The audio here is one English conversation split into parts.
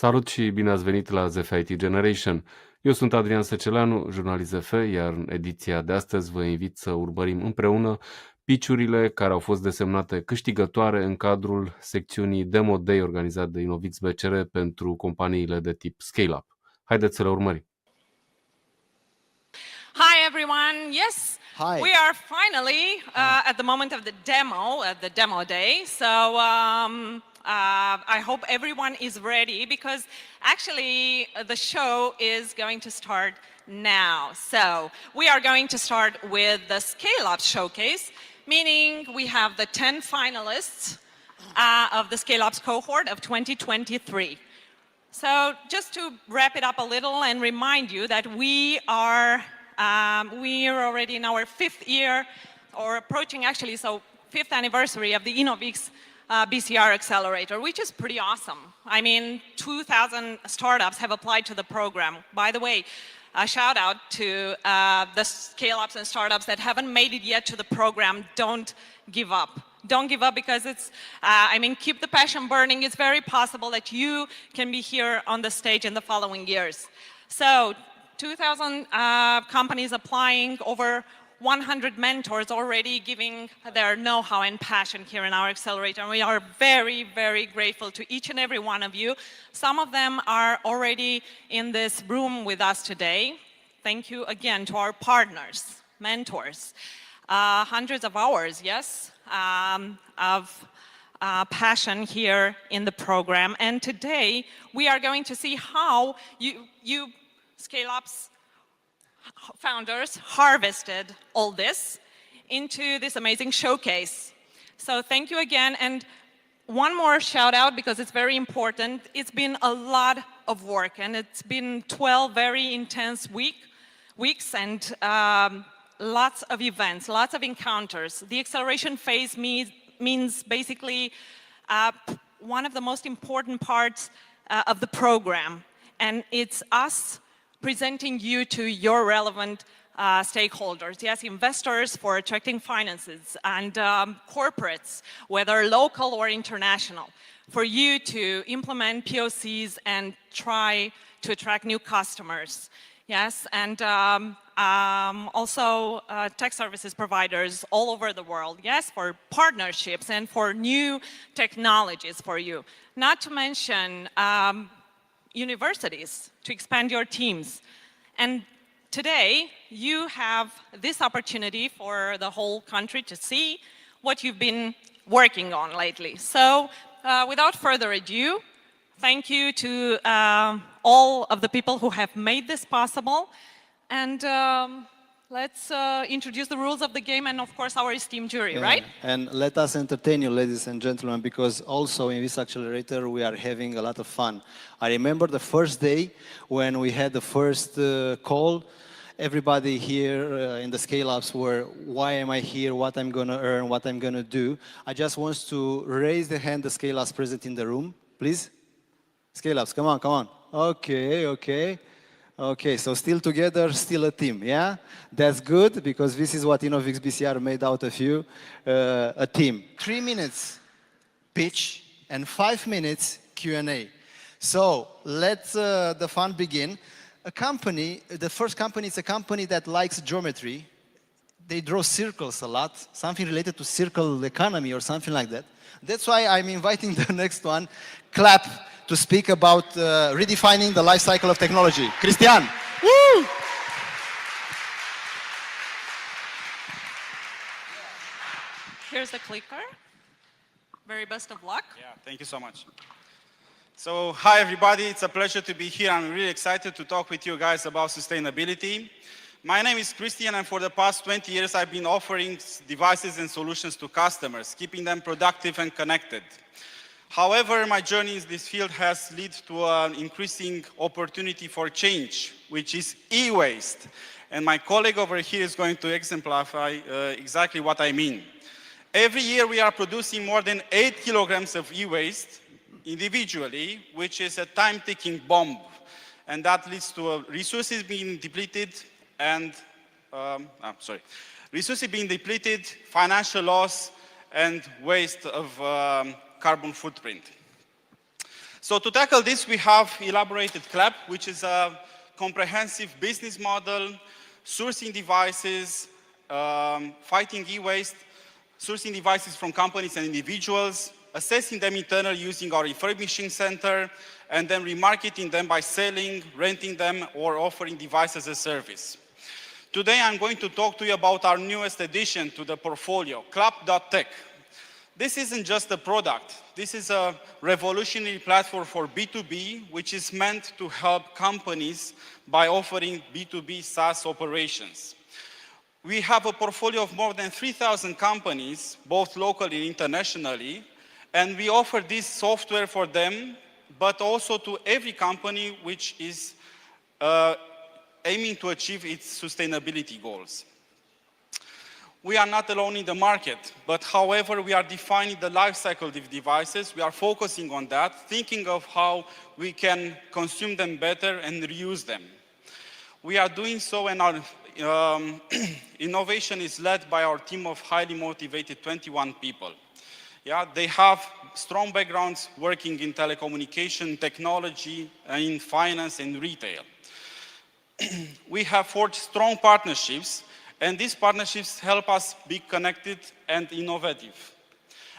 Salut și bine ați venit la ZF IT Generation. Eu sunt Adrian Săceleanu, jurnalist ZF, iar în ediția de astăzi vă invit să urmărim împreună pitchurile care au fost desemnate câștigătoare în cadrul secțiunii Demo Day organizat de InnovX-BCR pentru companiile de tip scale-up. Haideți să le urmărim! Hi everyone. Yes, Hi. we are finally at the moment of the demo, at the demo day. So I hope everyone is ready because actually the show is going to start now. So we are going to start with the Scale Up Showcase, meaning we have the 10 finalists of the Scale Ups cohort of 2023. So just to wrap it up a little and remind you that we are already in our 5th year, or approaching actually, so 5th anniversary of the InnovX-BCR Accelerator, which is pretty awesome. I mean, 2,000 startups have applied to the program. By the way, a shout out to the scale-ups and startups that haven't made it yet to the program. Don't give up. Don't give up because it's, keep the passion burning. It's very possible that you can be here on the stage in the following years. So, 2,000 companies applying, over 100 mentors already giving their know-how and passion here in our accelerator. And we are very, very grateful to each and every one of you. Some of them are already in this room with us today. Thank you again to our partners, mentors. Hundreds of hours, yes, of passion here in the program. And today we are going to see how you scale-ups founders harvested all this into this amazing showcase. So thank you again, and one more shout out because it's very important. It's been a lot of work and it's been 12 very intense weeks and lots of events, lots of encounters. The acceleration phase means basically one of the most important parts of the program, and it's us presenting you to your relevant stakeholders, yes, investors for attracting finances, and corporates, whether local or international, for you to implement POCs and try to attract new customers, yes, and also tech services providers all over the world, yes, for partnerships and for new technologies for you. Not to mention universities to expand your teams. And today, you have this opportunity for the whole country to see what you've been working on lately. So, without further ado, thank you to all of the people who have made this possible. And let's introduce the rules of the game and, of course, our esteemed jury, right? And let us entertain you, ladies and gentlemen, because also in this accelerator we are having a lot of fun. I remember the first day when we had the first call. Everybody here in the scale-ups were, why am I here, what I'm going to earn, what I'm going to do. I just want to raise the hand, the scale-ups present in the room, please. Scale-ups, come on, come on. Okay, so still together, still a team, yeah? That's good, because this is what InnovX-BCR made out of you, a team. 3 minutes pitch and 5 minutes Q&A. So let the fun begin. A company, the first company is a company that likes geometry. They draw circles a lot, something related to circle economy or something like that. That's why I'm inviting the next one, Clap, to speak about redefining the life cycle of technology. Christian! Woo! Here's the clicker. Very best of luck. Yeah, thank you so much. So, hi everybody, it's a pleasure to be here. I'm really excited to talk with you guys about sustainability. My name is Christian, and for the past 20 years I've been offering devices and solutions to customers, keeping them productive and connected. However, my journey in this field has led to an increasing opportunity for change, which is e-waste. And my colleague over here is going to exemplify exactly what I mean. Every year we are producing more than 8 kilograms of e-waste individually, which is a time-ticking bomb. And that leads to resources being depleted and, resources being depleted, financial loss, and waste of carbon footprint. So to tackle this, we have elaborated CLAP, which is a comprehensive business model, sourcing devices, fighting e-waste, sourcing devices from companies and individuals, assessing them internally using our refurbishing center, and then remarketing them by selling, renting them, or offering devices as a service. Today I'm going to talk to you about our newest addition to the portfolio, clap.tech. This isn't just a product. This is a revolutionary platform for B2B, which is meant to help companies by offering B2B SaaS operations. We have a portfolio of more than 3,000 companies, both locally and internationally, and we offer this software for them, but also to every company which is aiming to achieve its sustainability goals. We are not alone in the market, but however, we are defining the life cycle of devices. We are focusing on that, thinking of how we can consume them better and reuse them. We are doing so, and our innovation is led by our team of highly motivated 21 people. Yeah, they have strong backgrounds working in telecommunication, technology, in finance and retail. We have forged strong partnerships, and these partnerships help us be connected and innovative.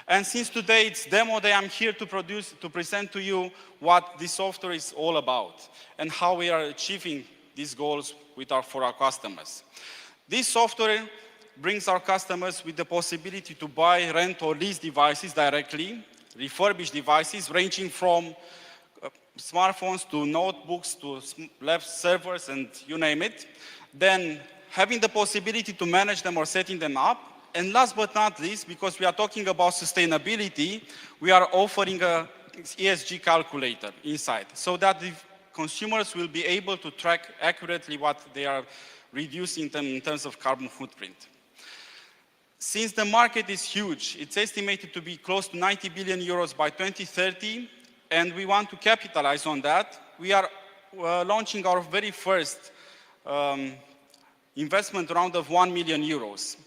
And since today it's Demo Day, I'm here to present to you what this software is all about and how we are achieving these goals for our customers. This software brings our customers with the possibility to buy, rent, or lease devices directly, refurbished devices ranging from smartphones to notebooks to lab servers and you name it. Then having the possibility to manage them or setting them up. And last but not least, because we are talking about sustainability, we are offering a ESG calculator inside so that the consumers will be able to track accurately what they are reducing in terms of carbon footprint. Since the market is huge, it's estimated to be close to 90 billion euros by 2030, and we want to capitalize on that. We are launching our very first investment round of 1 million euros.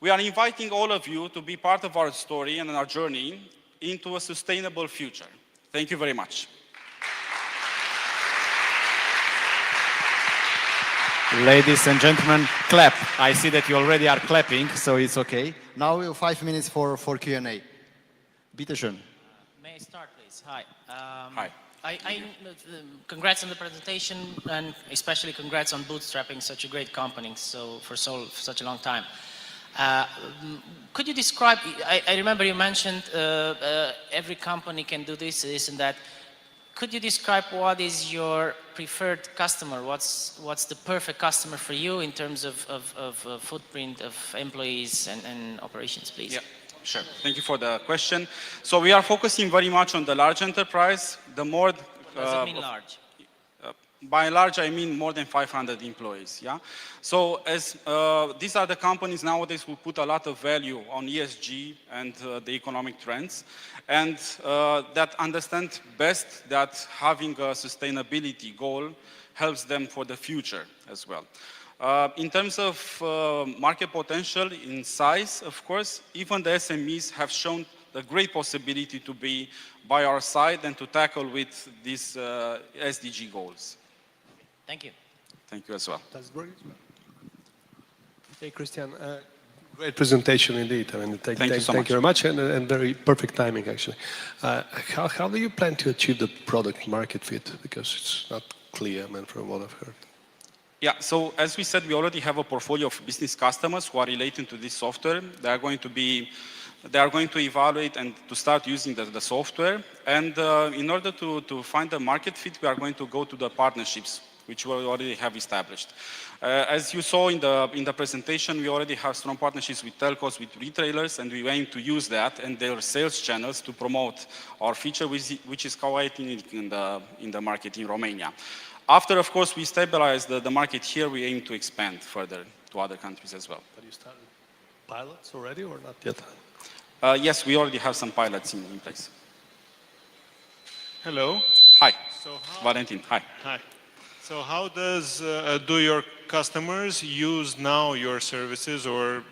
We are inviting all of you to be part of our story and our journey into a sustainable future. Thank you very much. Ladies and gentlemen, clap. I see that you already are clapping, so it's okay. Now we have 5 minutes for Q&A. Bitte schön. May I start, please? Hi. Hi. Congrats on the presentation, and especially congrats on bootstrapping such a great company for such a long time. Could you describe, I remember you mentioned every company can do this and that. Could you describe what is your preferred customer? What's the perfect customer for you in terms of footprint of employees and operations, please? Yeah. Sure. Thank you for the question. So we are focusing very much on the large enterprise. The more What does it mean large? By large, I mean more than 500 employees. Yeah. So as these are the companies nowadays who put a lot of value on ESG and the economic trends, and that understand best that having a sustainability goal helps them for the future as well. In terms of market potential in size, of course, even the SMEs have shown the great possibility to be by our side and to tackle with these SDG goals. Thank you. Thank you as well. That's great. Hey, Christian, great presentation indeed. I mean, thank you very much, and very perfect timing, actually. How do you plan to achieve the product market fit? Because it's not clear, I mean, from what I've heard. Yeah, so as we said, we already have a portfolio of business customers who are relating to this software. They are going to evaluate and to start using the software. And in order to find the market fit, we are going to go to the partnerships, which we already have established. As you saw in the presentation, we already have strong partnerships with telcos, with retailers, and we aim to use that and their sales channels to promote our feature, which is quite unique in the market in Romania. After, of course, we stabilize the market here, we aim to expand further to other countries as well. Have you started pilots already or not yet? Yes, we already have some pilots in place. Hello. Hi. So Valentin, hi. Hi. So how does do your customers use now your services or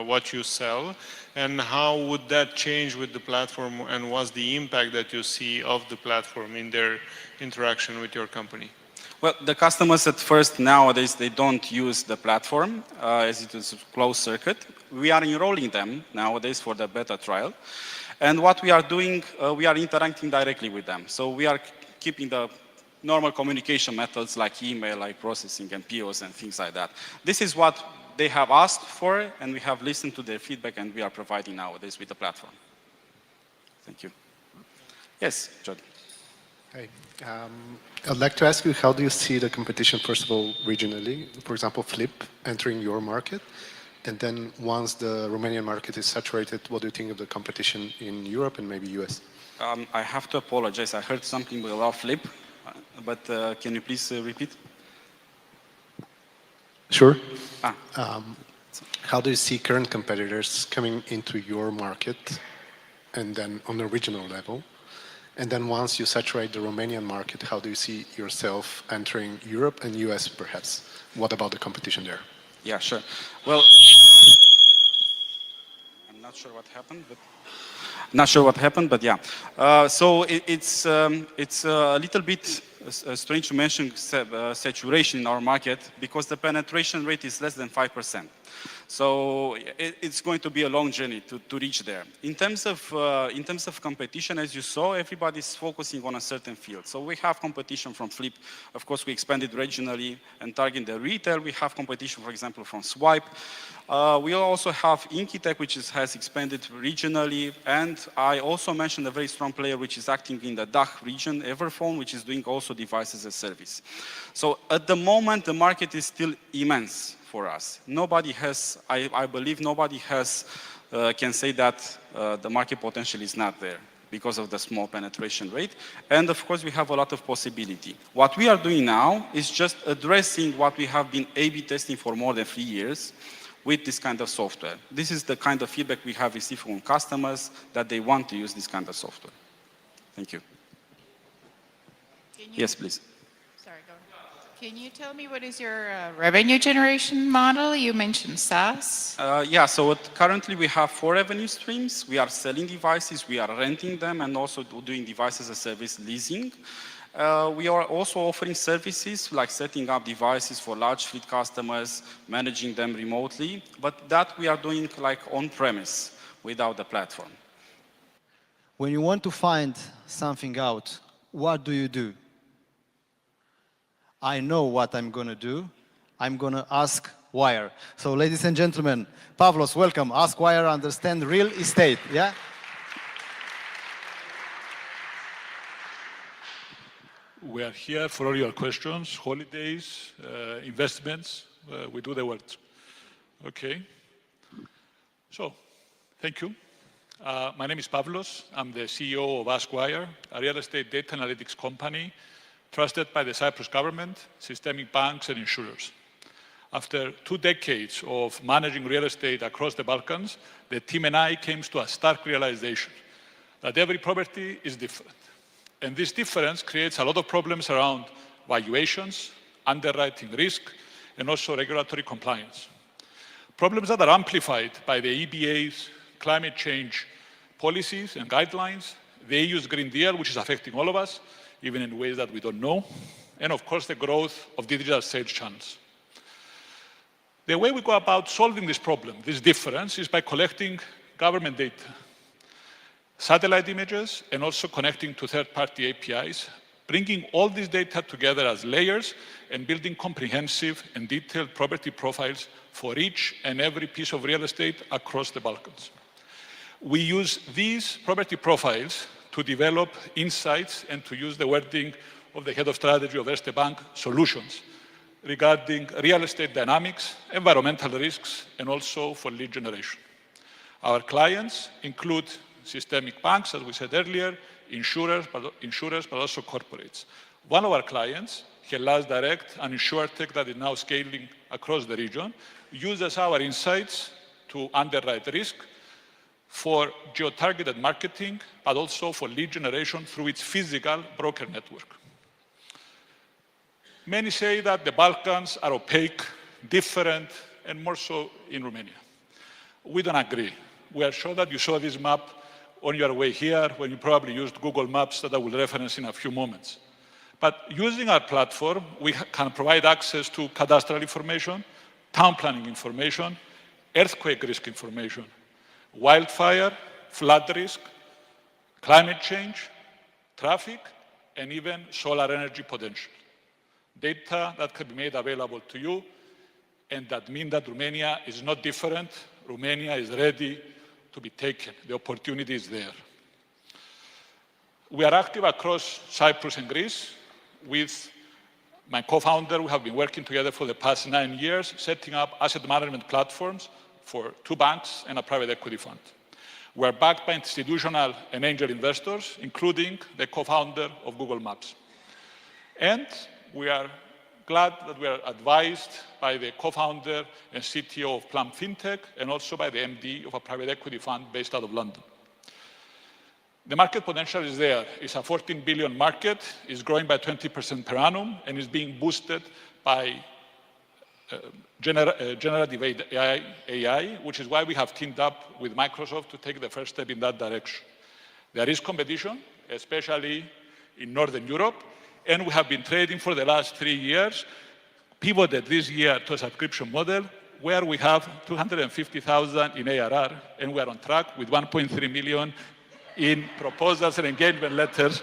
what you sell, and how would that change with the platform, and what's the impact that you see of the platform in their interaction with your company? Well, the customers at first nowadays, they don't use the platform as it is a closed circuit. We are enrolling them nowadays for the beta trial. And what we are doing, we are interacting directly with them. So we are keeping the normal communication methods like email, like processing and POs and things like that. This is what they have asked for, and we have listened to their feedback, and we are providing nowadays with the platform. Thank you. Yes, John. Hey, I'd like to ask you, how do you see the competition, first of all, regionally? For example, Flip entering your market, and then once the Romanian market is saturated, what do you think of the competition in Europe and maybe US? I have to apologize. I heard something about Flip, but can you please repeat? Sure. How do you see current competitors coming into your market, and then on a regional level? And then once you saturate the Romanian market, how do you see yourself entering Europe and US perhaps? What about the competition there? Yeah, sure. Well, I'm not sure what happened, but yeah. So it's a little bit strange to mention saturation in our market, because the penetration rate is less than 5%. So it's going to be a long journey to reach there. In terms of competition, as you saw, everybody's focusing on a certain field. So we have competition from Flip. Of course, we expanded regionally and targeting the retail. We have competition, for example, from Swipe. We also have Inkitech, which has expanded regionally. And I also mentioned a very strong player, which is acting in the DACH region, Everphone, which is doing also devices as a service. So at the moment, the market is still immense for us. Nobody has, I believe nobody has, can say that the market potential is not there because of the small penetration rate. And of course, we have a lot of possibility. What we are doing now is just addressing what we have been A/B testing for more than 3 years with this kind of software. This is the kind of feedback we have received from customers, that they want to use this kind of software. Thank you. Yes, please. Sorry, go ahead. Can you tell me what is your revenue generation model? You mentioned SaaS. Yeah, so currently we have 4 revenue streams. We are selling devices, we are renting them, and also doing devices as a service leasing. We are also offering services like setting up devices for large fleet customers, managing them remotely, but that we are doing like on-premise without the platform. When you want to find something out, what do? I know what I'm going to do. I'm going to ask Wire. So ladies and gentlemen, Pavlos, welcome. Ask Wire, understand real estate, yeah? We are here for all your questions, holidays, investments, we do the work. Okay. So, thank you. My name is Pavlos. I'm the CEO of AskWire, a real estate data analytics company trusted by the Cyprus government, systemic banks, and insurers. After 2 decades of managing real estate across the Balkans, the team and I came to a stark realization that every property is different. And this difference creates a lot of problems around valuations, underwriting risk, and also regulatory compliance. Problems that are amplified by the EBA's climate change policies and guidelines, the EU's Green Deal, which is affecting all of us, even in ways that we don't know, and of course the growth of digital sales channels. The way we go about solving this problem, this difference, is by collecting government data, satellite images, and also connecting to third-party APIs, bringing all this data together as layers and building comprehensive and detailed property profiles for each and every piece of real estate across the Balkans. We use these property profiles to develop insights and to use the wording of the head of strategy of Erste Bank, solutions regarding real estate dynamics, environmental risks, and also for lead generation. Our clients include systemic banks, as we said earlier, insurers, but also corporates. One of our clients, Hellas Direct, an insurtech that is now scaling across the region, uses our insights to underwrite risk for geo-targeted marketing, but also for lead generation through its physical broker network. Many say that the Balkans are opaque different, and more so in Romania. We don't agree. We are sure that you saw this map on your way here when you probably used Google Maps that I will reference in a few moments. But using our platform, we can provide access to cadastral information, town planning information, earthquake risk information, wildfire, flood risk, climate change, traffic, and even solar energy potential. Data that can be made available to you, and that means that Romania is not different. Romania is ready to be taken. The opportunity is there. We are active across Cyprus and Greece. With my co-founder, we have been working together for the past 9 years, setting up asset management platforms for 2 banks and a private equity fund. We are backed by institutional and angel investors, including the co-founder of Google Maps. And we are glad that we are advised by the co-founder and CTO of Plum FinTech, and also by the MD of a private equity fund based out of London. The market potential is there. It's a 14 billion market, it's growing by 20% per annum, and is being boosted by generative AI, which is why we have teamed up with Microsoft to take the first step in that direction. There is competition, especially in Northern Europe, and we have been trading for the last 3 years, pivoted this year to a subscription model, where we have 250,000 in ARR, and we are on track with 1.3 million in proposals and engagement letters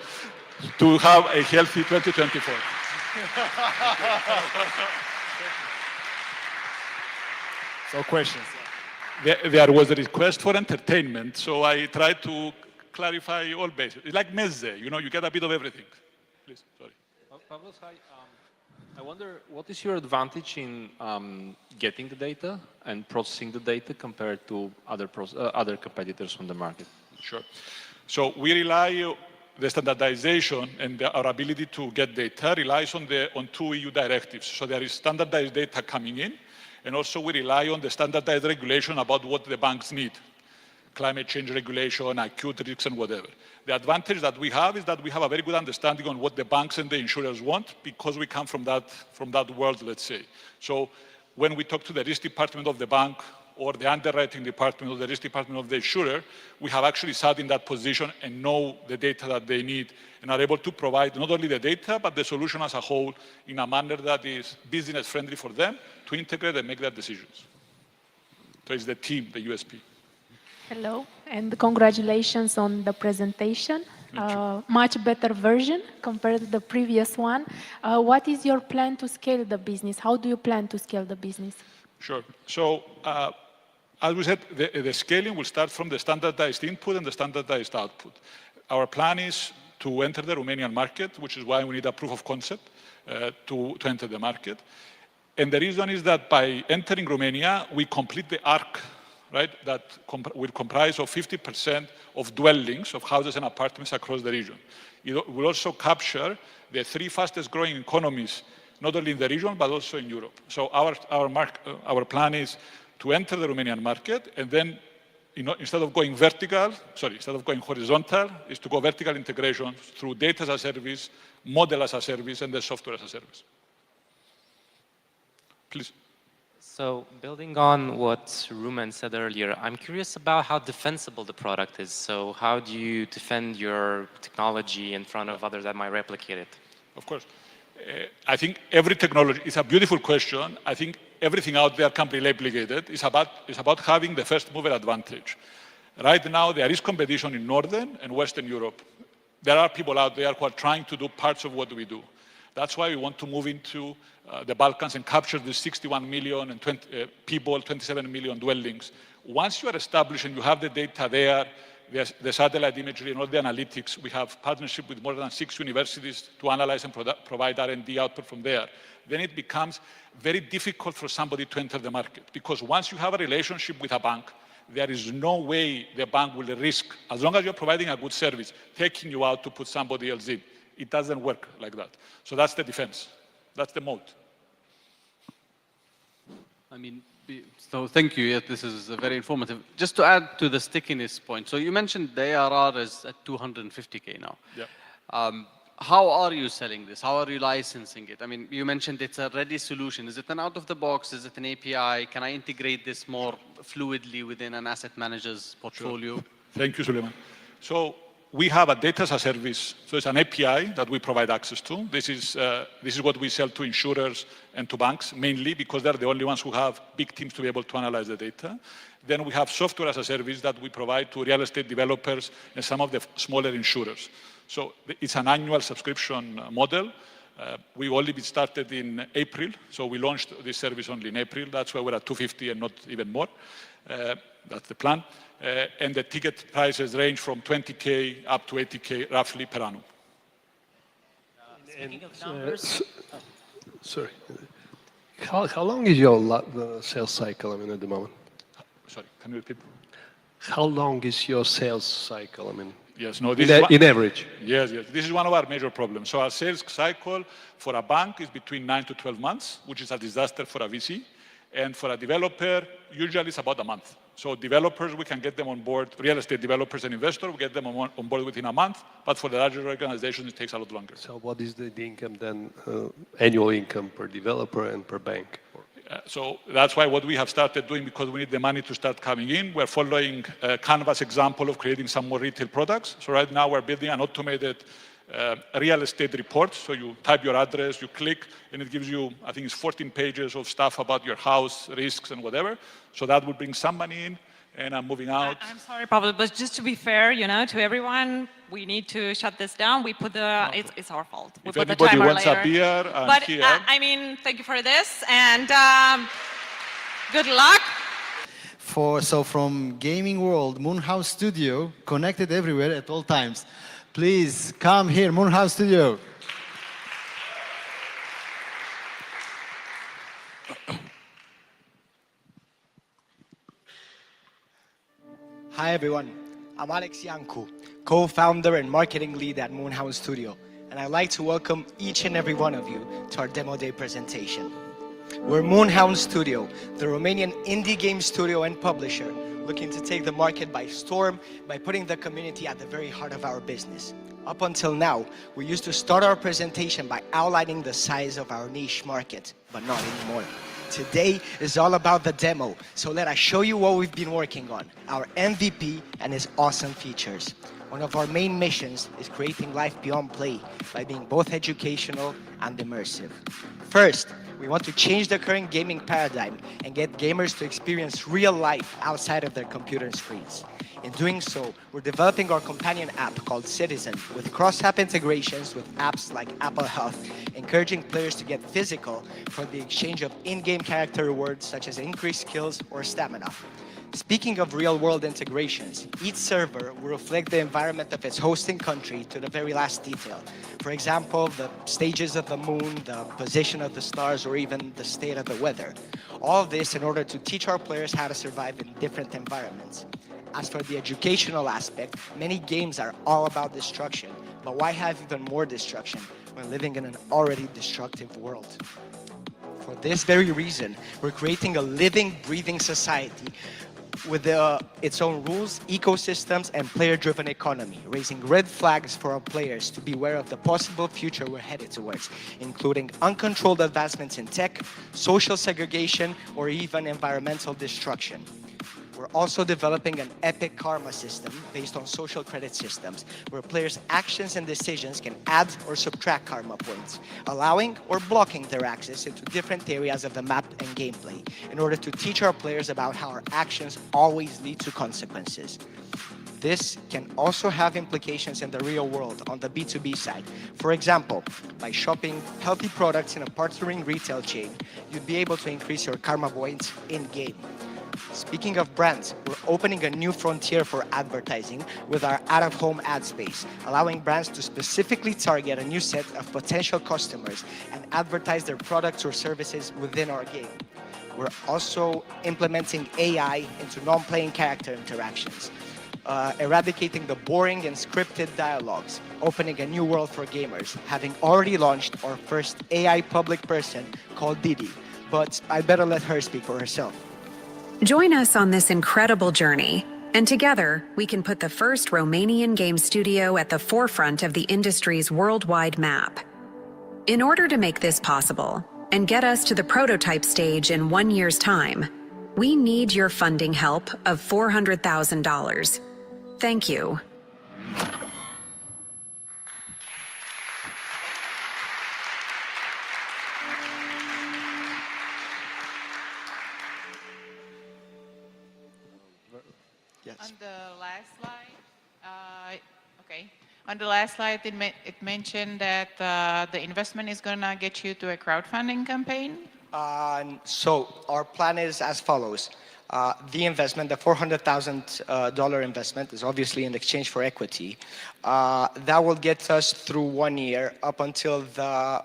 to have a healthy 2024. So questions. There was a request for entertainment, so I tried to clarify all bases. It's like mezze, you know, you get a bit of everything. Please, sorry. Pavlos, hi. I wonder, what is your advantage in getting the data and processing the data compared to other competitors on the market? Sure. So we rely, the standardization and our ability to get data relies on 2 EU directives. So there is standardized data coming in, and also we rely on the standardized regulation about what the banks need. Climate change regulation, acute risks, and whatever. The advantage that we have is that we have a very good understanding on what the banks and the insurers want, because we come from that world, let's say. So when we talk to the risk department of the bank or the underwriting department or the risk department of the insurer, we have actually sat in that position and know the data that they need and are able to provide not only the data, but the solution as a whole in a manner that is business friendly for them to integrate and make their decisions. So it's the team, the USP. Hello, and congratulations on the presentation. Much better version compared to the previous one. What is your plan to scale the business? How do you plan to scale the business? Sure. So, as we said, the scaling will start from the standardized input and the standardized output. Our plan is to enter the Romanian market, which is why we need a proof of concept to enter the market. And the reason is that by entering Romania, we complete the arc, right, that will comprise of 50% of dwellings, of houses and apartments across the region. It will also capture the 3 fastest growing economies, not only in the region, but also in Europe. So our plan is to enter the Romanian market, and then instead of going horizontal, is to go vertical integration through data as a service, model as a service, and then software as a service. Please. So building on what Rumen said earlier, I'm curious about how defensible the product is. So how do you defend your technology in front of others that might replicate it? Of course. I think every technology, it's a beautiful question. I think everything out there can be replicated. It's about having the first mover advantage. Right now, there is competition in Northern and Western Europe. There are people out there who are trying to do parts of what we do. That's why we want to move into the Balkans and capture the 61 million and 27 million dwellings. Once you are established and you have the data there, the satellite imagery and all the analytics, we have partnership with more than 6 universities to analyze and provide R&D output from there. Then it becomes very difficult for somebody to enter the market, because once you have a relationship with a bank, there is no way the bank will risk, as long as you're providing a good service, taking you out to put somebody else in. It doesn't work like that. So that's the defense. That's the moat. I mean, so thank you. Yes, this is very informative. Just to add to the stickiness point. So you mentioned the ARR is at 250K now. Yeah. how are you selling this? How are you licensing it? I mean, you mentioned it's a ready solution. Is it an out of the box? Is it an API? Can I integrate this more fluidly within an asset manager's portfolio? Sure. Thank you, Suleiman. So we have a data as a service. So it's an API that we provide access to. This is what we sell to insurers and to banks, mainly because they're the only ones who have big teams to be able to analyze the data. Then we have software as a service that we provide to real estate developers and some of the smaller insurers. So it's an annual subscription model. We only started in April, so we launched this service only in April. That's why we're at 250 and not even more. That's the plan. And the ticket prices range from 20K up to 80K roughly per annum. Speaking of numbers, Sorry. How long is your sales cycle, I mean, at the moment? Sorry, can you repeat? How long is your sales cycle, I mean? Yes, no, in average? Yes. This is one of our major problems. So our sales cycle for a bank is between 9 to 12 months, which is a disaster for a VC. And for a developer, usually it's about a month. So developers, we can get them on board, real estate developers and investors, we get them on board within a month. But for the larger organizations, it takes a lot longer. So what is the income then, annual income per developer and per bank? So that's why what we have started doing, because we need the money to start coming in, we're following a Canvas example of creating some more retail products. So right now we're building an automated real estate report. So you type your address, you click, and it gives you, I think it's 14 pages of stuff about your house, risks, and whatever. So that will bring some money in, and I'm moving out. I'm sorry, Pablo, but just to be fair, to everyone, we need to shut this down. We put the, it's our fault. We If put the anybody timer wants later. a beer, I'm But here. I mean, thank you for this, and good luck. So from gaming world, Moonhouse Studio, connected everywhere at all times. Please come here, Moonhouse Studio. Hi everyone, I'm Alex Yanku, co-founder and marketing lead at Moonhouse Studio, and I'd like to welcome each and every one of you to our Demo Day presentation. We're Moonhouse Studio, the Romanian indie game studio and publisher, looking to take the market by storm by putting the community at the very heart of our business. Up until now, we used to start our presentation by outlining the size of our niche market, but not anymore. Today is all about the demo, so let us show you what we've been working on, our MVP and its awesome features. One of our main missions is creating life beyond play by being both educational and immersive. First, we want to change the current gaming paradigm and get gamers to experience real life outside of their computer screens. In doing so, we're developing our companion app called Citizen with cross-app integrations with apps like Apple Health, encouraging players to get physical for the exchange of in-game character rewards such as increased skills or stamina. Speaking of real-world integrations, each server will reflect the environment of its hosting country to the very last detail. For example, the stages of the moon, the position of the stars, or even the state of the weather. All of this in order to teach our players how to survive in different environments. As for the educational aspect, many games are all about destruction, but why have even more destruction when living in an already destructive world? For this very reason, we're creating a living, breathing society with its own rules, ecosystems, and player-driven economy, raising red flags for our players to be aware of the possible future we're headed towards, including uncontrolled advancements in tech, social segregation, or even environmental destruction. We're also developing an epic karma system based on social credit systems, where players' actions and decisions can add or subtract karma points, allowing or blocking their access into different areas of the map and gameplay, in order to teach our players about how our actions always lead to consequences. This can also have implications in the real world on the B2B side. For example, by shopping healthy products in a partnering retail chain, you'd be able to increase your karma points in-game. Speaking of brands, we're opening a new frontier for advertising with our out-of-home ad space, allowing brands to specifically target a new set of potential customers and advertise their products or services within our game. We're also implementing AI into non-playing character interactions, eradicating the boring and scripted dialogues, opening a new world for gamers, having already launched our first AI public person called Didi, but I'd better let her speak for herself. Join us on this incredible journey And together, we can put the first Romanian game studio at the forefront of the industry's worldwide map. In order to make this possible and get us to the prototype stage in 1 year's time, we need your funding help of $400,000. Thank you. Yes. On the last slide, on the last slide, it mentioned that the investment is going to get you to a crowdfunding campaign. So our plan is as follows. The investment, the $400,000 investment, is obviously in exchange for equity. That will get us through 1 year up until the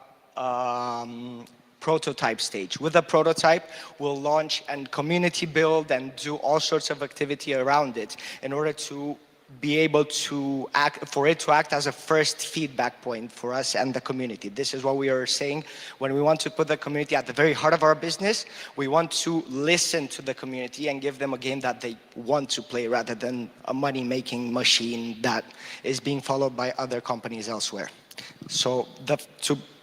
prototype stage. With the prototype, we'll launch and community build and do all sorts of activity around it in order to be able to act as a first feedback point for us and the community. This is what we are saying when we want to put the community at the very heart of our business. We want to listen to the community and give them a game that they want to play rather than a money-making machine that is being followed by other companies elsewhere. So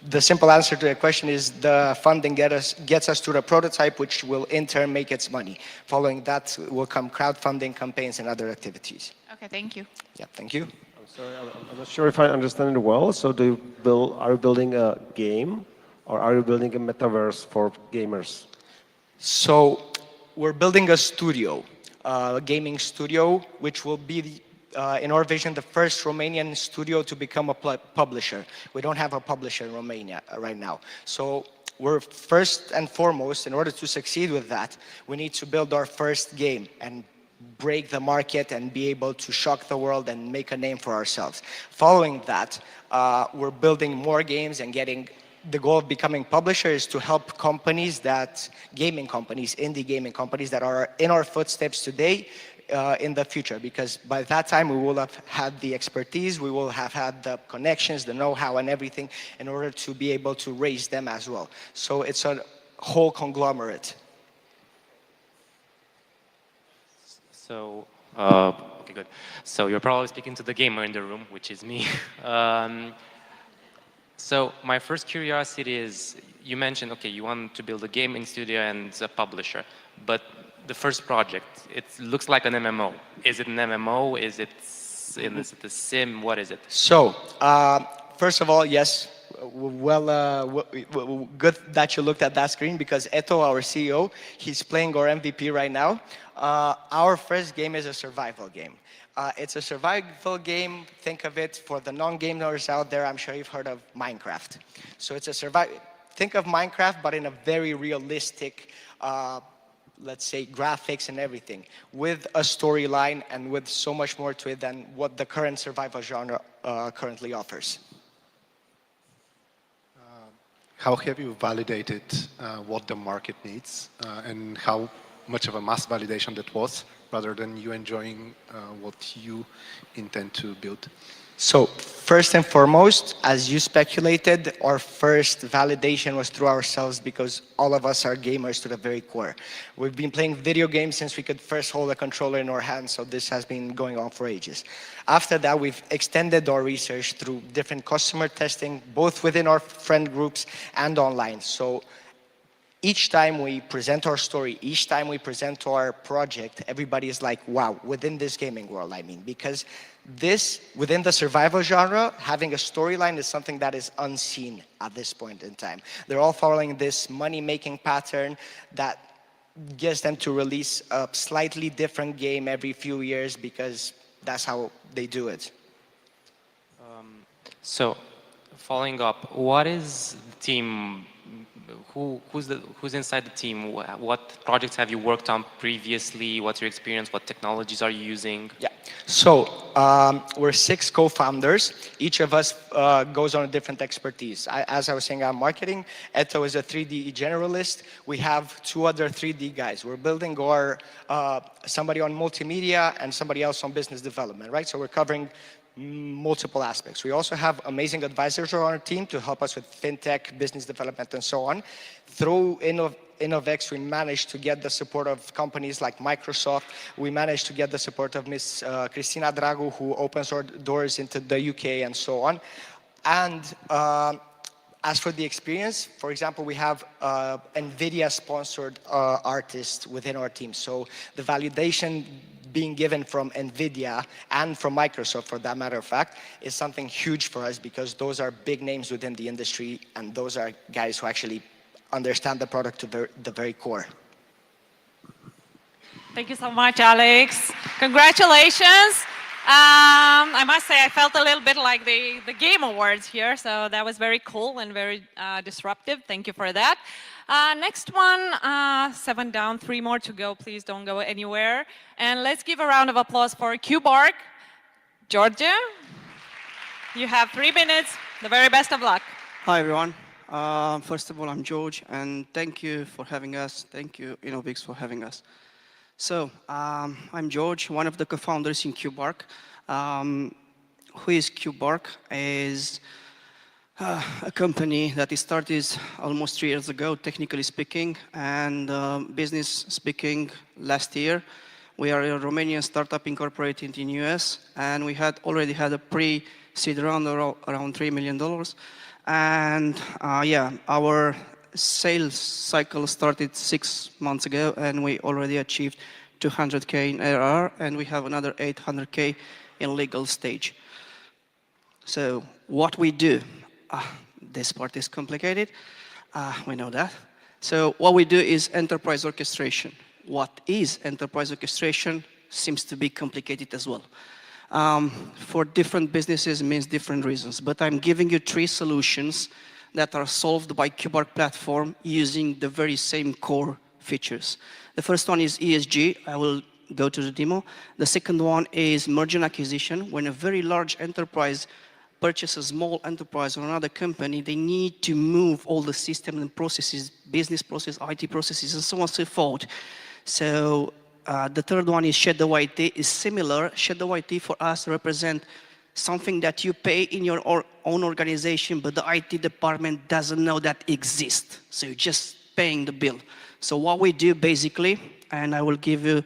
the simple answer to the question is the funding gets us to the prototype, which will in turn make its money. Following that will come crowdfunding campaigns and other activities. Okay, thank you. Yeah, thank you. I'm sorry, I'm not sure if I understand it well. So are you building a game or are you building a metaverse for gamers? So we're building a studio, a gaming studio, which will be in our vision, the first Romanian studio to become a publisher. We don't have a publisher in Romania right now. So we're first and foremost, in order to succeed with that, we need to build our first game and break the market and be able to shock the world and make a name for ourselves. Following that, we're building more games and the goal of becoming publisher is to help companies indie gaming companies that are in our footsteps today, in the future, because by that time we will have had the expertise, we will have had the connections, the know-how and everything in order to be able to raise them as well. So it's a whole conglomerate. So, okay, good. So you're probably speaking to the gamer in the room, which is me. So my first curiosity is, you mentioned, okay, you want to build a gaming studio and a publisher, but the first project, it looks like an MMO. Is it an MMO? Is it a sim? What is it? So, first of all, yes. Good that you looked at that screen because Eto, our CEO, he's playing our MVP right now. Our first game is a survival game. It's a survival game. Think of it for the non-gamers out there. I'm sure you've heard of Minecraft. So it's a survival. Think of Minecraft, but in a very realistic, let's say, graphics and everything, with a storyline and with so much more to it than what the current survival genre currently offers. How have you validated what the market needs and how much of a mass validation that was, rather than you enjoying what you intend to build? So first and foremost, as you speculated, our first validation was through ourselves because all of us are gamers to the very core. We've been playing video games since we could first hold a controller in our hands, so this has been going on for ages. After that, we've extended our research through different customer testing, both within our friend groups and online. So each time we present our story, each time we present our project, everybody is like, wow, within this gaming world, I mean, because this, within the survival genre, having a storyline is something that is unseen at this point in time. They're all following this money-making pattern that gets them to release a slightly different game every few years because that's how they do it. So, following up, what is the team? Who's inside the team? What projects have you worked on previously? What's your experience? What technologies are you using? Yeah. So we're 6 co-founders. Each of us goes on a different expertise. As I was saying, I'm marketing. Eto is a 3D generalist. We have 2 other 3D guys. We're building our somebody on multimedia and somebody else on business development, right? So we're covering multiple aspects. We also have amazing advisors on our team to help us with fintech, business development, and so on. Through InnovX, we managed to get the support of companies like Microsoft. We managed to get the support of Miss Cristina Dragu, who opens our doors into the UK and so on. And as for the experience, for example, we have NVIDIA-sponsored artists within our team. So the validation being given from NVIDIA and from Microsoft, for that matter of fact, is something huge for us because those are big names within the industry and those are guys who actually understand the product to the very core. Thank you so much, Alex. Congratulations. I must say I felt a little bit like the Game Awards here, so that was very cool and very disruptive. Thank you for that. Next one, 7 down, 3 more to go. Please don't go anywhere. And let's give a round of applause for QBark. Georgia, you have 3 minutes. The very best of luck. Hi, everyone. First of all, I'm George, and thank you for having us. Thank you, InnovX, for having us. So, I'm George, one of the co-founders in QBark. Who is QBark? Is a company that is started almost 3 years ago, technically speaking, and business speaking last year. We are a Romanian startup incorporated in US, and we already had a pre-seed round around $3 million. And yeah, our sales cycle started 6 months ago, and we already achieved 200K in ARR, and we have another 800K in legal stage. So what we do, this part is complicated, we know that. So what we do is enterprise orchestration. What is enterprise orchestration seems to be complicated as well. For different businesses means different reasons, but I'm giving you 3 solutions that are solved by QBark platform using the very same core features. The first one is ESG. I will go to the demo. The second one is merger and acquisition. When a very large enterprise purchases a small enterprise or another company, they need to move all the systems and processes, business process, IT processes, and so on and so forth. So the third one is shadow IT is similar. Shadow IT for us represent something that you pay in your own organization, but the IT department doesn't know that exists. So you're just paying the bill. So what we do basically, and I will give you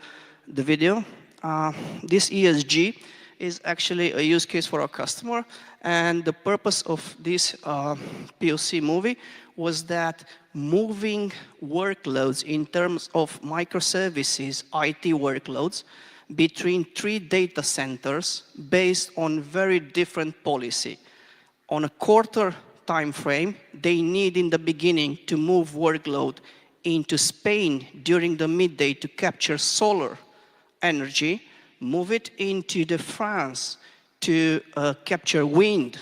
the video, this ESG is actually a use case for our customer, and the purpose of this POC movie was that moving workloads in terms of microservices, IT workloads, between 3 data centers based on very different policy. On a quarter time frame, they need in the beginning to move workload into Spain during the midday to capture solar energy, move it into France to capture wind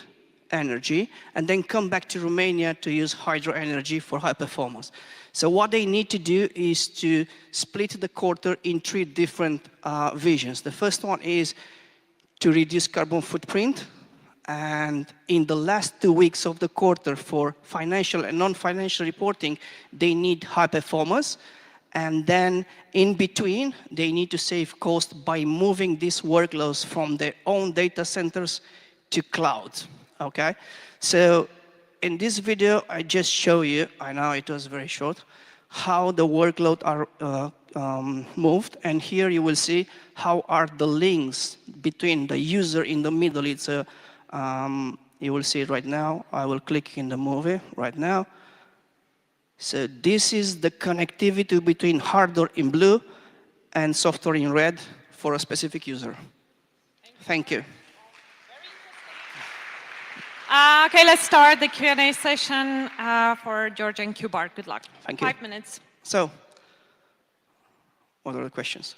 energy, and then come back to Romania to use hydro energy for high performance. So what they need to do is to split the quarter in 3 different visions. The first one is to reduce carbon footprint, and in the last 2 weeks of the quarter for financial and non-financial reporting, they need high performance. And then in between, they need to save cost by moving these workloads from their own data centers to cloud, okay? So in this video, I just show you, I know it was very short, how the workload are moved. And here you will see how are the links between the user in the middle. It's a, you will see it right now. I will click in the movie right now. So this is the connectivity between hardware in blue and software in red for a specific user. Thank you. Okay, let's start the Q&A session for George and QBark. Good luck. Thank you. 5 minutes. So, what are the questions?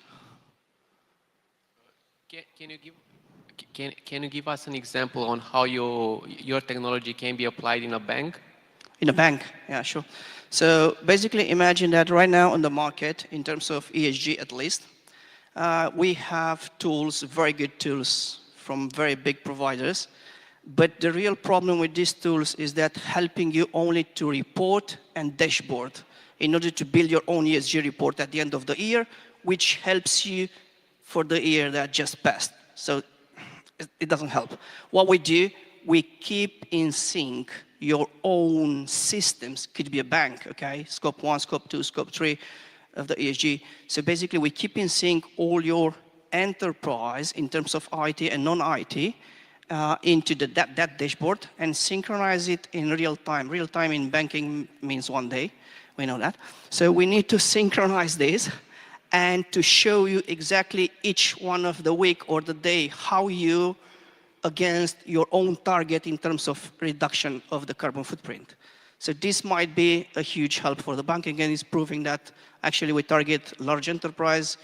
Can you give us an example on how your technology can be applied in a bank? In a bank, yeah, sure. So basically imagine that right now on the market, in terms of ESG at least, we have tools, very good tools from very big providers. But the real problem with these tools is that helping you only to report and dashboard in order to build your own ESG report at the end of the year, which helps you for the year that just passed. So it doesn't help. What we do, we keep in sync your own systems. Could be a bank, okay? Scope 1, Scope 2, Scope 3 of the ESG. So basically, we keep in sync all your enterprise in terms of IT and non-IT into that dashboard and synchronize it in real time. Real time in banking means 1 day. We know that. So we need to synchronize this and to show you exactly each one of the week or the day how you against your own target in terms of reduction of the carbon footprint. So this might be a huge help for the bank. Again, it's proving that actually we target large enterprise,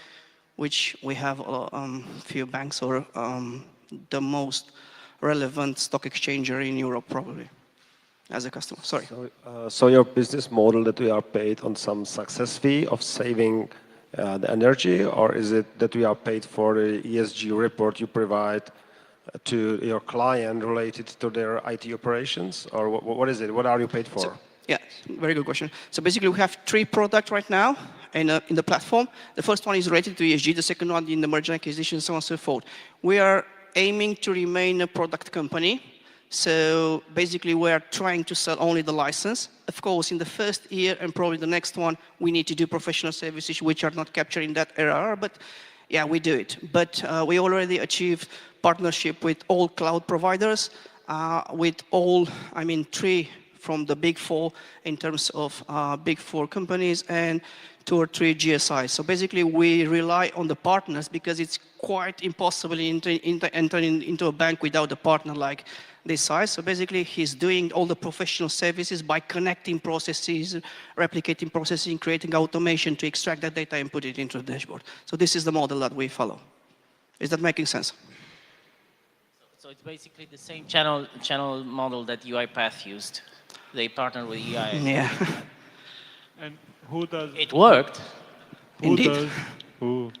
which we have few banks or the most relevant stock exchanger in Europe probably as a customer. Sorry. So your business model that we are paid on some success fee of saving the energy, or is it that we are paid for the ESG report you provide to your client related to their IT operations, or what is it? What are you paid for? Yeah, very good question. So basically we have 3 products right now in the platform. The first one is related to ESG, the second one in the merger acquisition, so on and so forth. We are aiming to remain a product company. So basically we are trying to sell only the license. Of course, in the first year and probably the next one, we need to do professional services which are not captured in that ARR, but yeah, we do it. But we already achieved partnership with all cloud providers, with all, 3 from the big 4 in terms of big 4 companies and 2 or 3 GSIs. So basically we rely on the partners because it's quite impossible entering into a bank without a partner like this size. So basically he's doing all the professional services by connecting processes, replicating processing, creating automation to extract that data and put it into the dashboard. So this is the model that we follow. Is that making sense? So it's basically the same channel model that UiPath used. They partnered with EI. Yeah. And who does... It worked. Indeed. Who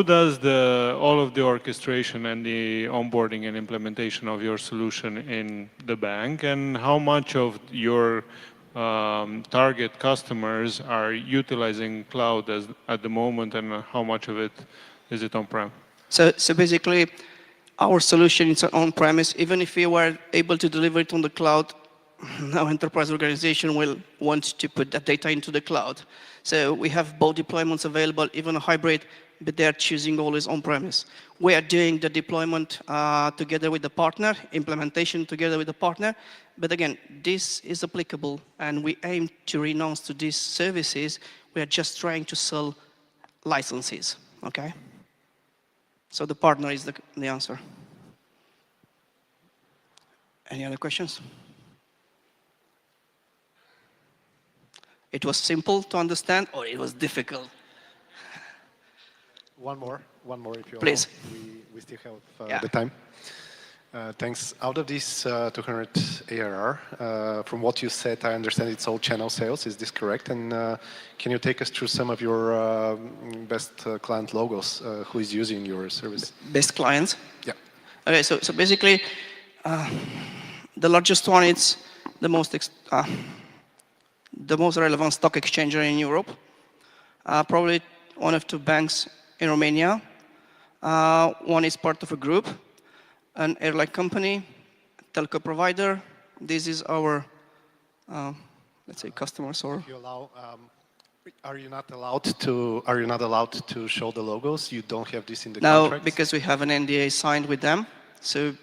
does all of the orchestration and the onboarding and implementation of your solution in the bank, and how much of your target customers are utilizing cloud at the moment, and how much of it is it on-prem? So basically, our solution is on-premise. Even if we were able to deliver it on the cloud, no enterprise organization will want to put that data into the cloud. So we have both deployments available, even a hybrid, but they're choosing always on-premise. We are doing the deployment together with the partner, implementation together with the partner. But again, this is applicable, and we aim to renounce to these services. We are just trying to sell licenses, okay? So the partner is the answer. Any other questions? It was simple to understand, or it was difficult? One more if you Please. We still have the time. Thanks. Out of these 200 ARR, from what you said, I understand it's all channel sales. Is this correct? And can you take us through some of your best client logos? Who is using your service? Best clients? Yeah. Okay, so basically, the largest one is the most relevant stock exchanger in Europe. Probably one of 2 banks in Romania. One is part of a group, an airline company, telco provider. This is our, let's say, customers. Or if you allow, are you not allowed to show the logos? You don't have this in the contract? No, because we have an NDA signed with them. So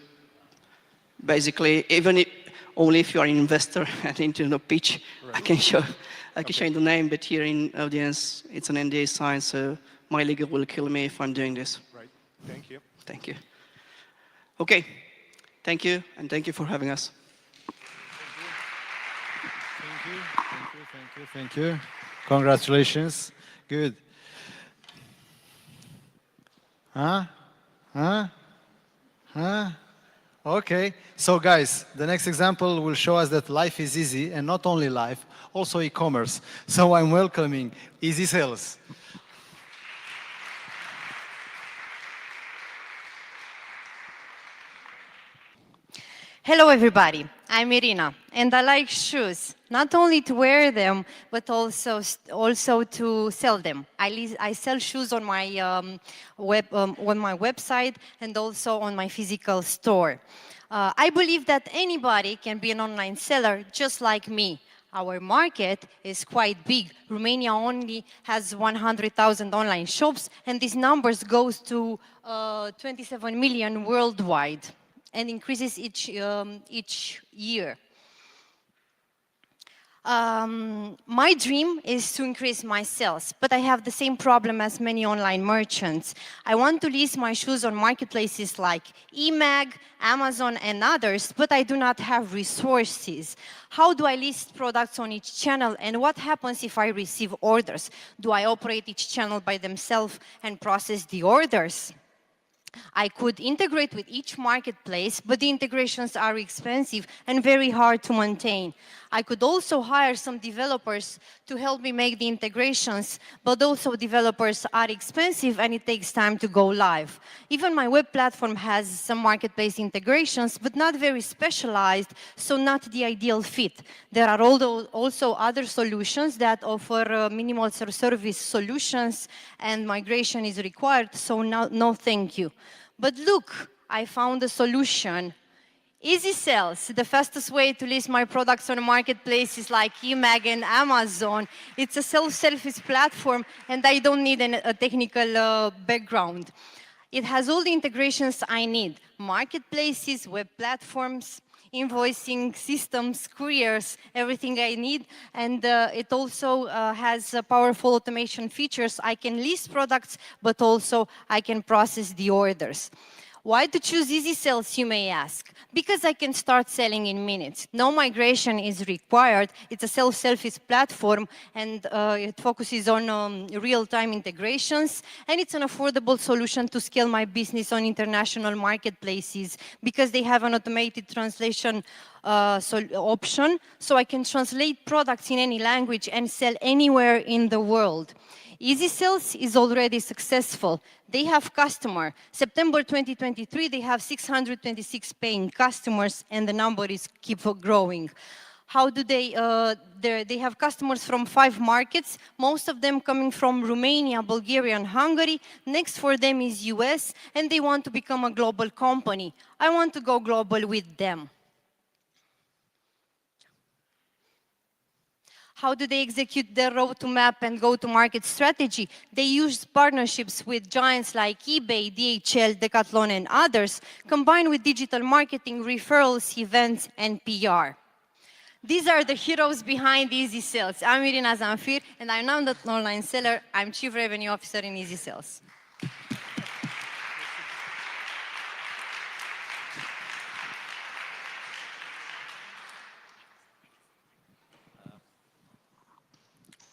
basically, only if you are an investor and into the pitch, right. I can show you the name, but here in audience, it's an NDA signed, so my legal will kill me if I'm doing this. Right. Thank you. Thank you. Okay. Thank you, and thank you for having us. Thank you. Congratulations. Good. Okay, so guys, the next example will show us that life is easy, and not only life, also e-commerce. So I'm welcoming Easy Sales. Hello everybody, I'm Irina, and I like shoes, not only to wear them, but also to sell them. I sell shoes on my website and also on my physical store. I believe that anybody can be an online seller just like me. Our market is quite big. Romania only has 100,000 online shops, and these numbers goes to 27 million worldwide and increases each year. My dream is to increase my sales, but I have the same problem as many online merchants. I want to list my shoes on marketplaces like eMag, Amazon, and others, but I do not have resources. How do I list products on each channel, and what happens if I receive orders? Do I operate each channel by themselves and process the orders? I could integrate with each marketplace, but the integrations are expensive and very hard to maintain. I could also hire some developers to help me make the integrations, but also developers are expensive and it takes time to go live. Even my web platform has some marketplace integrations, but not very specialized, so not the ideal fit. There are also other solutions that offer minimal service solutions, and migration is required, so no thank you. But look, I found a solution. Easy Sales, the fastest way to list my products on marketplaces like eMag and Amazon. It's a self-service platform, and I don't need a technical background. It has all the integrations I need: marketplaces, web platforms, invoicing systems, couriers, everything I need. And it also has powerful automation features. I can list products, but also I can process the orders. Why to choose Easy Sales, you may ask? Because I can start selling in minutes. No migration is required. It's a self-service platform, and it focuses on real-time integrations, and it's an affordable solution to scale my business on international marketplaces because they have an automated translation option, so I can translate products in any language and sell anywhere in the world. Easy Sales is already successful. They have customers. September 2023, they have 626 paying customers, and the number is keep growing. How do they have customers from 5 markets, most of them coming from Romania, Bulgaria, and Hungary. Next for them is US, and they want to become a global company. I want to go global with them. How do they execute their roadmap and go-to-market strategy? They use partnerships with giants like eBay, DHL, Decathlon, and others, combined with digital marketing, referrals, events, and PR. These are the heroes behind Easy Sales. I'm Irina Zanfir, and I'm not an online seller. I'm Chief Revenue Officer in Easy Sales.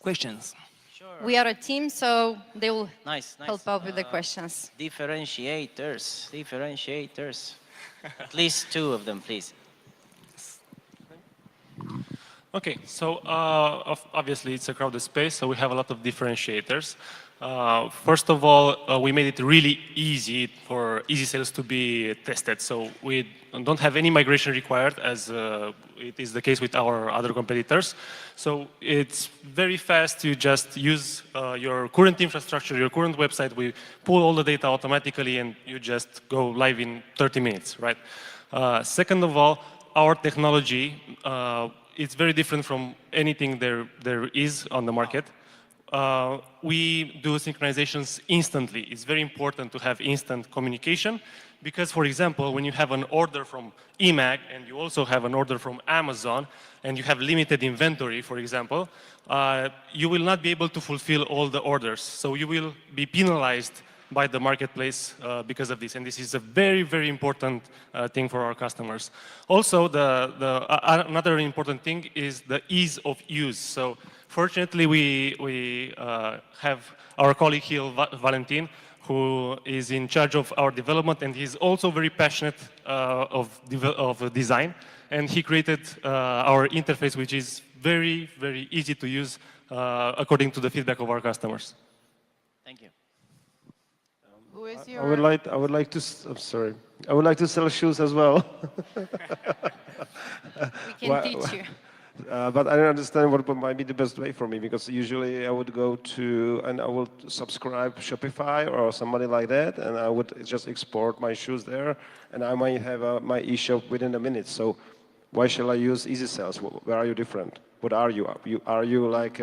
Questions? Sure. We are a team, so they will help out with the questions. Differentiators. At least 2 of them, please. Okay, so obviously it's a crowded space, so we have a lot of differentiators. First of all, we made it really easy for Easy Sales to be tested. So we don't have any migration required, as it is the case with our other competitors. So it's very fast. You just use your current infrastructure, your current website. We pull all the data automatically, and you just go live in 30 minutes, right? Second of all, our technology, it's very different from anything there is on the market. We do synchronizations instantly. It's very important to have instant communication because, for example, when you have an order from eMag and you also have an order from Amazon and you have limited inventory, for example, you will not be able to fulfill all the orders. So you will be penalized by the marketplace because of this. And this is a very, very important thing for our customers. Also, another important thing is the ease of use. So fortunately, we have our colleague here, Valentin, who is in charge of our development, and he's also very passionate of design. And he created our interface, which is very, very easy to use according to the feedback of our customers. Thank you. Who is your... I would like to. I'm sorry. I would like to sell shoes as well. We can teach you. But I don't understand what might be the best way for me, because usually I would go to and I would subscribe Shopify or somebody like that, and I would just export my shoes there, and I might have my e-shop within a minute. So why shall I use Easy Sales? Where are you different? What are you? Are you like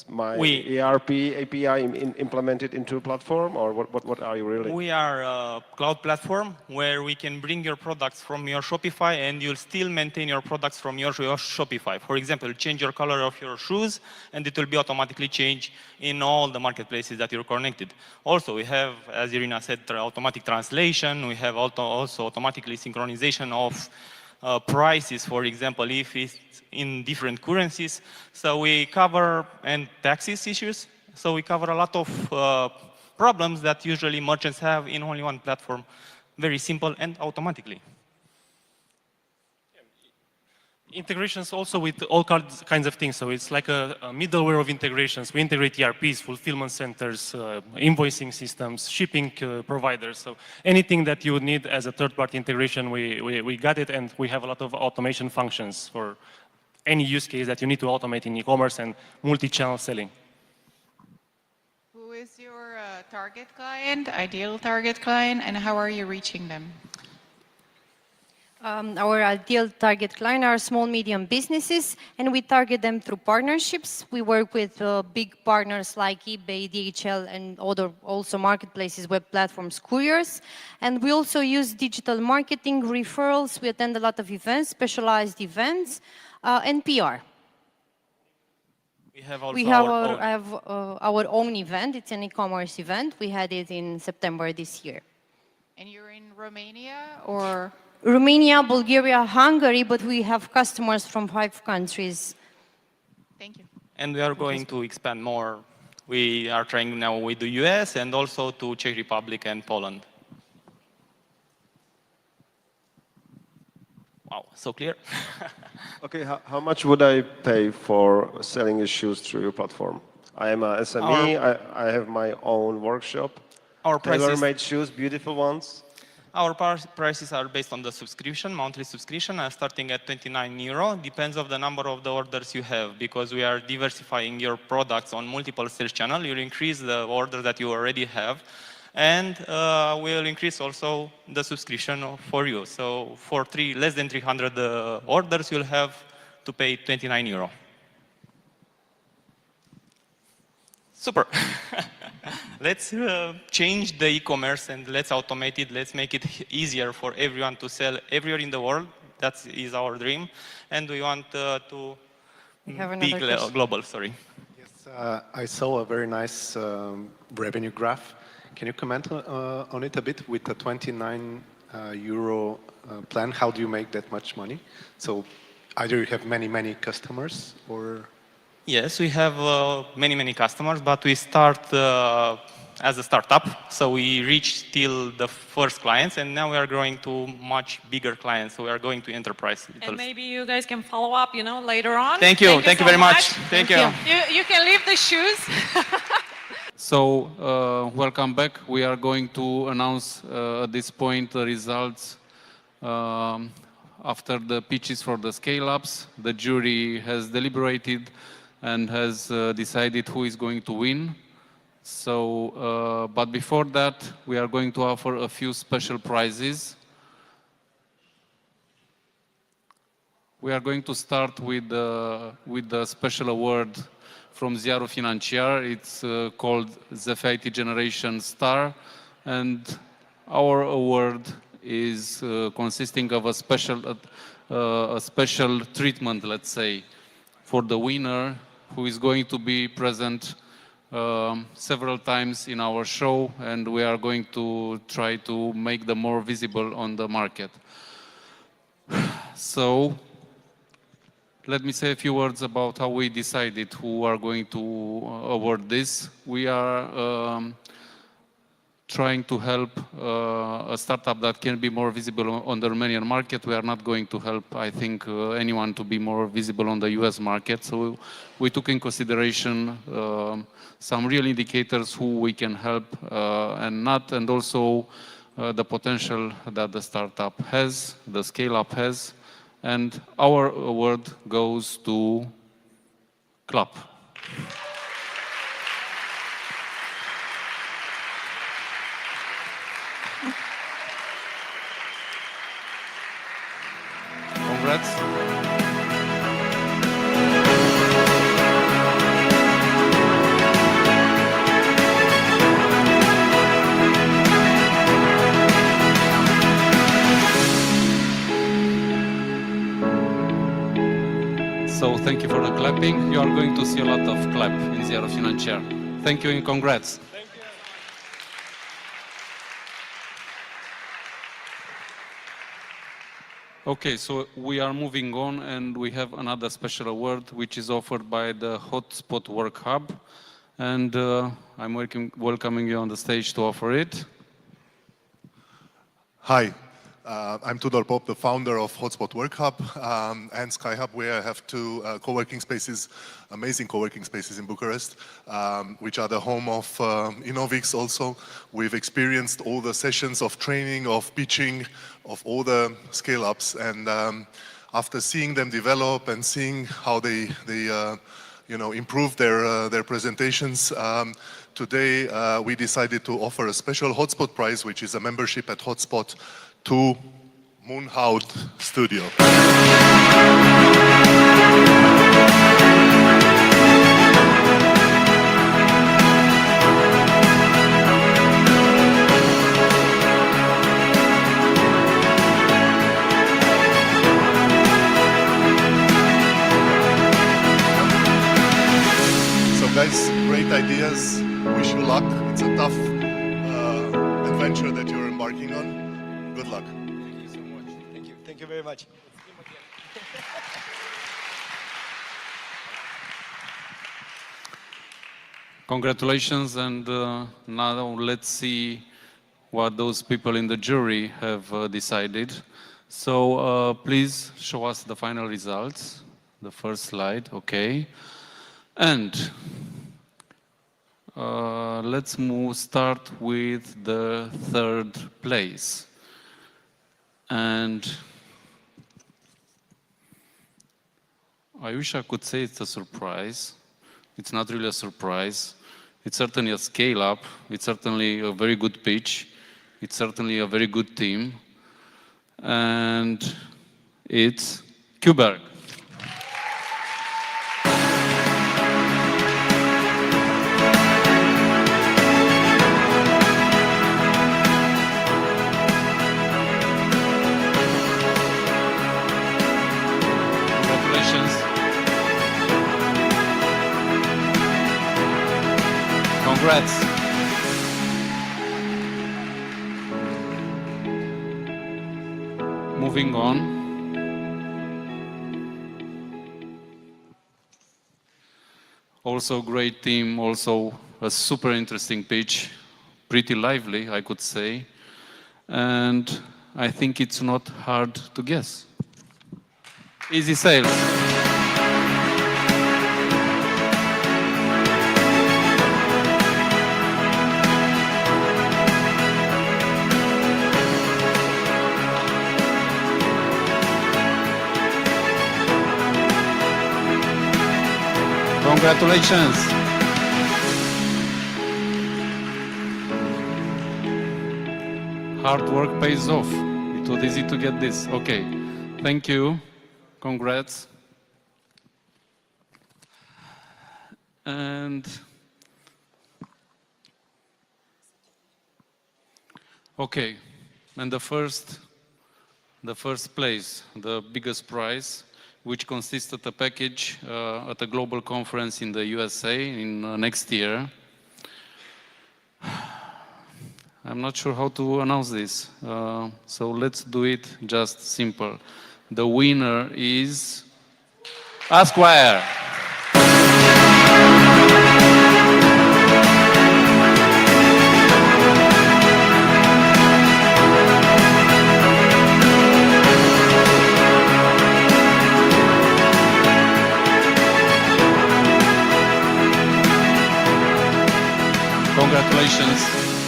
my ERP API implemented into a platform, or what are you really? We are a cloud platform where we can bring your products from your Shopify and you'll still maintain your products from your Shopify. For example, change your color of your shoes and it will be automatically changed in all the marketplaces that you're connected. Also, we have, as Irina said, automatic translation. We have also automatically synchronization of prices, for example, if it's in different currencies. So we cover, and taxes issues. So we cover a lot of problems that usually merchants have in only one platform. Very simple and automatically. Integrations also with all kinds of things. So it's like a middleware of integrations. We integrate ERPs, fulfillment centers, invoicing systems, shipping providers. So anything that you would need as a third-party integration, we got it, and we have a lot of automation functions for any use case that you need to automate in e-commerce and multi-channel selling. Who is your target client, ideal target client, and how are you reaching them? Our ideal target client are small, medium businesses, and we target them through partnerships. We work with big partners like eBay, DHL, and other also marketplaces, web platforms, couriers. And we also use digital marketing, referrals. We attend a lot of events, specialized events, and PR. We have our own event. It's an e-commerce event. We had it in September this year. And you're in Romania or? Romania, Bulgaria, Hungary, but we have customers from 5 countries. Thank you. And we are going to expand more. We are trying now with the US and also to Czech Republic and Poland. Wow, so clear. Okay, how much would I pay for selling your shoes through your platform? I am a SME, I have my own workshop. Our prices, tailor-made shoes, beautiful ones. Our prices are based on the subscription, monthly subscription, starting at €29. Depends on the number of the orders you have, because we are diversifying your products on multiple sales channels. You'll increase the order that you already have, and we'll increase also the subscription for you. So for less than 300 orders, you'll have to pay €29. Super. Let's change the e-commerce and let's automate it. Let's make it easier for everyone to sell everywhere in the world. That is our dream. And we want to be global. Sorry. Yes, I saw a very nice revenue graph. Can you comment on it a bit with the €29 plan? How do you make that much money? So either you have many customers or? Yes, we have many customers, but we start as a startup. So we reach till the first clients, and now we are growing to much bigger clients. So we are going to enterprise. And maybe you guys can follow up, later on. Thank you. Thank you very much. Thank you. You can leave the shoes. So welcome back. We are going to announce at this point the results after the pitches for the scale-ups. The jury has deliberated and has decided who is going to win. So, but before that, we are going to offer a few special prizes. We are going to start with the special award from Ziarul Financiar. It's called ZFIT Generation Star, and our award is consisting of a special treatment, let's say, for the winner, who is going to be present several times in our show, and we are going to try to make them more visible on the market. So let me say a few words about how we decided who are going to award this. We are trying to help a startup that can be more visible on the Romanian market. We are not going to help, I think, anyone to be more visible on the US market. So we took in consideration some real indicators who we can help and not, and also the potential that the startup has, the scale-up has. And our award goes to Clap. Congrats. So thank you for the clapping. You are going to see a lot of clap in Ziarul Financiar. Thank you and congrats. Okay, so we are moving on and we have another special award which is offered by the Hotspot Work Hub. And I'm welcoming you on the stage to offer it. Hi, I'm Tudor Pop, the founder of Hotspot Work Hub and Sky Hub, where I have two co-working spaces, amazing co-working spaces in Bucharest, which are the home of InnovX also. We've experienced all the sessions of training, of pitching, of all the scale-ups, and after seeing them develop and seeing how they improve their presentations, today we decided to offer a special Hotspot prize, which is a membership at Hotspot to Moonhound Studio. So guys, great ideas. Wish you luck. It's a tough adventure that you're embarking on. Good luck. Thank you so much. Thank you. Thank you very much. Congratulations, and now let's see what those people in the jury have decided. So please show us the final results. The first slide, okay. And let's start with the third place. And I wish I could say it's a surprise. It's not really a surprise. It's certainly a scale-up. It's certainly a very good pitch. It's certainly a very good team. And it's Kuberg. Congrats. Moving on. Also great team, also a super interesting pitch, pretty lively, I could say. And I think it's not hard to guess. Easy sales. Congratulations. Hard work pays off. It was easy to get this. Okay. Thank you. Congrats. And okay. And the first place, the biggest prize, which consists of a package at a global conference in the USA in next year. I'm not sure how to announce this, so let's do it just simple. The winner is Esquire. Congratulations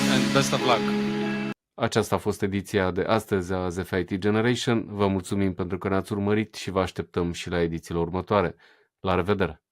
and best of luck. Aceasta a fost ediția de astăzi a ZFIT Generation. Vă mulțumim pentru că ne-ați urmărit și vă așteptăm și la edițiile următoare. La revedere!